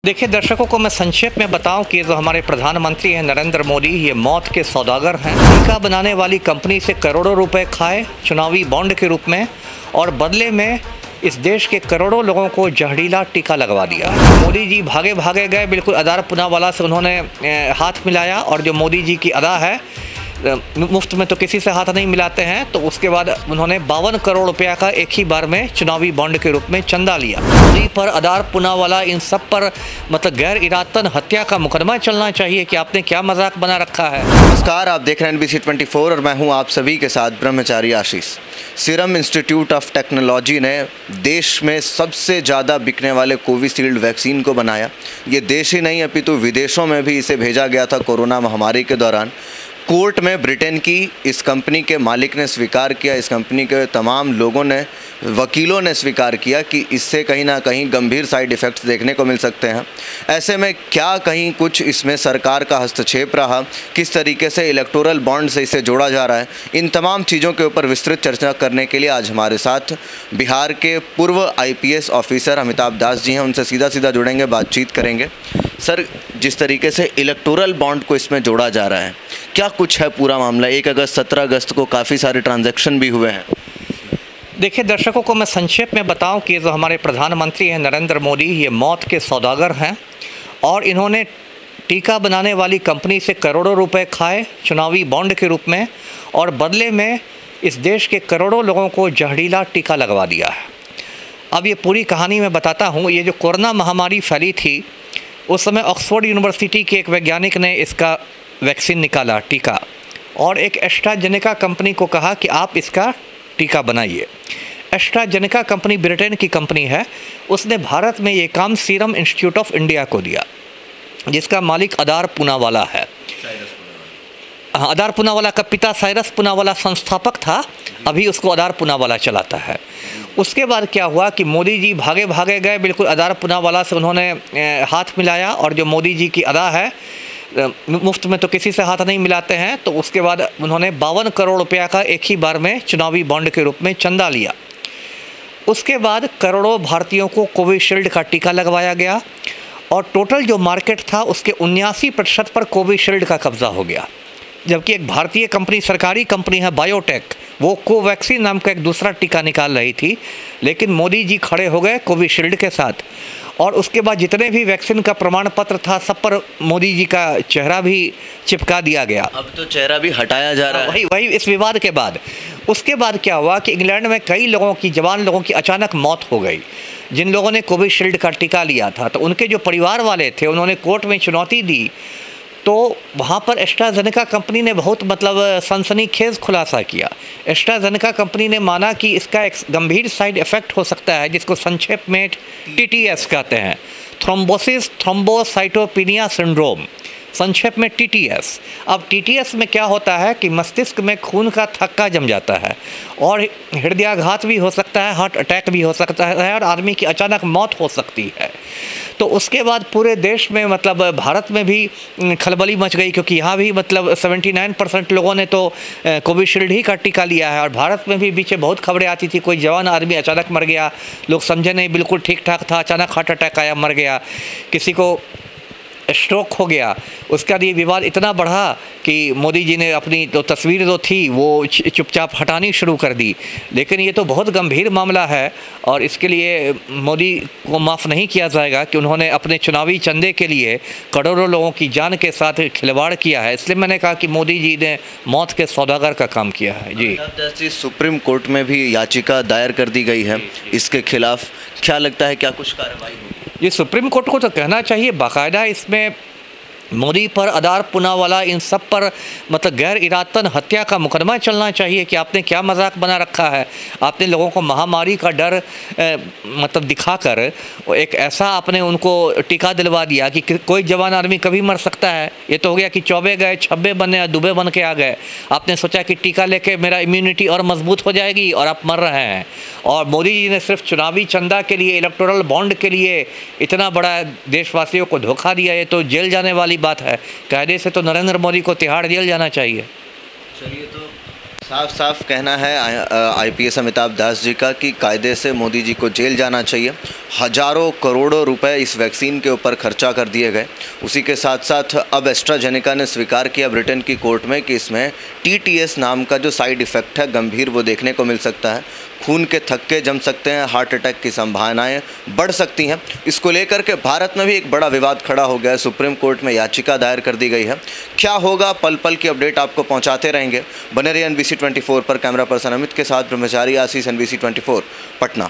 देखिए दर्शकों को मैं संक्षेप में बताऊं कि जो हमारे प्रधानमंत्री हैं नरेंद्र मोदी, ये मौत के सौदागर हैं। टीका बनाने वाली कंपनी से करोड़ों रुपए खाए चुनावी बॉन्ड के रूप में, और बदले में इस देश के करोड़ों लोगों को जहरीला टीका लगवा दिया। मोदी जी भागे भागे गए, बिल्कुल अदार पूनावाला से उन्होंने हाथ मिलाया, और जो मोदी जी की अदा है, मुफ्त में तो किसी से हाथ नहीं मिलाते हैं, तो उसके बाद उन्होंने 52 करोड़ रुपया का एक ही बार में चुनावी बॉन्ड के रूप में चंदा लिया। मोदी पर, अदार पूनावाला, इन सब पर मतलब गैर इरादतन हत्या का मुकदमा चलना चाहिए कि आपने क्या मजाक बना रखा है। नमस्कार, आप देख रहे हैं NBC 24 और मैं हूं आप सभी के साथ ब्रह्मचारी आशीष। सीरम इंस्टीट्यूट ऑफ टेक्नोलॉजी ने देश में सबसे ज़्यादा बिकने वाले कोविशील्ड वैक्सीन को बनाया। ये देश ही नहीं अपितु विदेशों में भी इसे भेजा गया था कोरोना महामारी के दौरान। कोर्ट में ब्रिटेन की इस कंपनी के मालिक ने स्वीकार किया, इस कंपनी के तमाम लोगों ने, वकीलों ने स्वीकार किया कि इससे कहीं ना कहीं गंभीर साइड इफ़ेक्ट्स देखने को मिल सकते हैं। ऐसे में क्या कहीं कुछ इसमें सरकार का हस्तक्षेप रहा, किस तरीके से इलेक्टोरल बॉन्ड से इसे जोड़ा जा रहा है, इन तमाम चीज़ों के ऊपर विस्तृत चर्चा करने के लिए आज हमारे साथ बिहार के पूर्व IPS ऑफिसर अमिताभ दास जी हैं। उनसे सीधा सीधा जुड़ेंगे, बातचीत करेंगे। सर, जिस तरीके से इलेक्टोरल बॉन्ड को इसमें जोड़ा जा रहा है, क्या कुछ है पूरा मामला? 1 अगस्त 17 अगस्त को काफ़ी सारे ट्रांजैक्शन भी हुए हैं। देखिए दर्शकों को मैं संक्षेप में बताऊं कि जो हमारे प्रधानमंत्री हैं नरेंद्र मोदी, ये मौत के सौदागर हैं, और इन्होंने टीका बनाने वाली कंपनी से करोड़ों रुपए खाए चुनावी बॉन्ड के रूप में, और बदले में इस देश के करोड़ों लोगों को जहरीला टीका लगवा दिया है। अब ये पूरी कहानी मैं बताता हूँ। ये जो कोरोना महामारी फैली थी, उस समय ऑक्सफोर्ड यूनिवर्सिटी के एक वैज्ञानिक ने इसका वैक्सीन निकाला, टीका, और एक एस्ट्राजेनेका कंपनी को कहा कि आप इसका टीका बनाइए। एस्ट्राजेनेका कंपनी ब्रिटेन की कंपनी है, उसने भारत में ये काम सीरम इंस्टीट्यूट ऑफ इंडिया को दिया, जिसका मालिक अदार पूनावाला है। हाँ, अदार पूनावाला का पिता साइरस पूनावाला संस्थापक था, अभी उसको अदार पूनावाला चलाता है। उसके बाद क्या हुआ कि मोदी जी भागे भागे गए, बिल्कुल अदार पूनावाला से उन्होंने हाथ मिलाया, और जो मोदी जी की अदा है, मुफ्त में तो किसी से हाथ नहीं मिलाते हैं, तो उसके बाद उन्होंने 52 करोड़ रुपया का एक ही बार में चुनावी बॉन्ड के रूप में चंदा लिया। उसके बाद करोड़ों भारतीयों को कोविशील्ड का टीका लगवाया गया, और टोटल जो मार्केट था उसके 79% पर कोविशील्ड का कब्जा हो गया। जबकि एक भारतीय कंपनी, सरकारी कंपनी है बायोटेक, वो कोवैक्सीन नाम का एक दूसरा टीका निकाल रही थी, लेकिन मोदी जी खड़े हो गए कोविशील्ड के साथ। और उसके बाद जितने भी वैक्सीन का प्रमाण पत्र था, सब पर मोदी जी का चेहरा भी चिपका दिया गया। अब तो चेहरा भी हटाया जा रहा है। वही इस विवाद के बाद। उसके बाद क्या हुआ कि इंग्लैंड में कई लोगों की, जवान लोगों की अचानक मौत हो गई, जिन लोगों ने कोविशील्ड का टीका लिया था। तो उनके जो परिवार वाले थे, उन्होंने कोर्ट में चुनौती दी, तो वहाँ पर एस्ट्राजेनेका कंपनी ने बहुत सनसनीखेज खुलासा किया। एस्ट्राजेनेका कंपनी ने माना कि इसका एक गंभीर साइड इफ़ेक्ट हो सकता है, जिसको संक्षेप में TTS कहते हैं, थ्रोम्बोसिस थ्रोम्बोसाइटोपिनिया सिंड्रोम, संक्षेप में TTS। अब TTS में क्या होता है कि मस्तिष्क में खून का थक्का जम जाता है, और हृदयाघात भी हो सकता है, हार्ट अटैक भी हो सकता है, और आदमी की अचानक मौत हो सकती है। तो उसके बाद पूरे देश में, मतलब भारत में भी खलबली मच गई, क्योंकि यहाँ भी 79% लोगों ने तो कोविशील्ड ही का टीका लिया है। और भारत में भी पीछे बहुत खबरें आती थी, कोई जवान आदमी अचानक मर गया, लोग समझे नहीं, बिल्कुल ठीक ठाक था, अचानक हार्ट अटैक आया, मर गया, किसी को स्ट्रोक हो गया। उसके बाद ये विवाद इतना बढ़ा कि मोदी जी ने अपनी तो तस्वीर जो थी वो चुपचाप हटानी शुरू कर दी। लेकिन ये तो बहुत गंभीर मामला है, और इसके लिए मोदी को माफ़ नहीं किया जाएगा कि उन्होंने अपने चुनावी चंदे के लिए करोड़ों लोगों की जान के साथ खिलवाड़ किया है। इसलिए मैंने कहा कि मोदी जी ने मौत के सौदागर का काम किया है। जी, सुप्रीम कोर्ट में भी याचिका दायर कर दी गई है इसके खिलाफ। क्या लगता है, क्या कुछ कार्रवाई होगी? ये सुप्रीम कोर्ट को तो कहना चाहिए बाकायदा इसमें मोदी पर, अदार पूनावाला, इन सब पर मतलब गैर इरादतन हत्या का मुकदमा चलना चाहिए कि आपने क्या मजाक बना रखा है। आपने लोगों को महामारी का डर मतलब दिखाकर एक ऐसा आपने उनको टीका दिलवा दिया कि कोई जवान आदमी कभी मर सकता है। ये तो हो गया कि चौबे गए, छब्बे बने, दुबे बन के आ गए। आपने सोचा कि टीका लेके मेरा इम्यूनिटी और मजबूत हो जाएगी, और आप मर रहे हैं। और मोदी जी ने सिर्फ चुनावी चंदा के लिए, इलेक्टोरल बॉन्ड के लिए इतना बड़ा देशवासियों को धोखा दिया। ये तो जेल जाने वाली बात है। कायदे से तो नरेंद्र मोदी को तिहाड़ जेल जाना चाहिए। चलिए, तो साफ साफ कहना है आईपीएस अमिताभ दास जी का कि कायदे से मोदी जी को जेल जाना चाहिए। हजारों करोड़ों रुपए इस वैक्सीन के ऊपर खर्चा कर दिए गए। उसी के साथ साथ अब एस्ट्राजेनेका ने स्वीकार किया ब्रिटेन की कोर्ट में कि इसमें टीटीएस नाम का जो साइड इफ़ेक्ट है गंभीर, वो देखने को मिल सकता है। खून के थक्के जम सकते हैं, हार्ट अटैक की संभावनाएं बढ़ सकती हैं। इसको लेकर के भारत में भी एक बड़ा विवाद खड़ा हो गया है। सुप्रीम कोर्ट में याचिका दायर कर दी गई है। क्या होगा, पल पल की अपडेट आपको पहुंचाते रहेंगे। बने रहिए NBC 24 पर। कैमरा पर्सन अमित के साथ ब्रह्मचारी आशीष, NBC 24 पटना।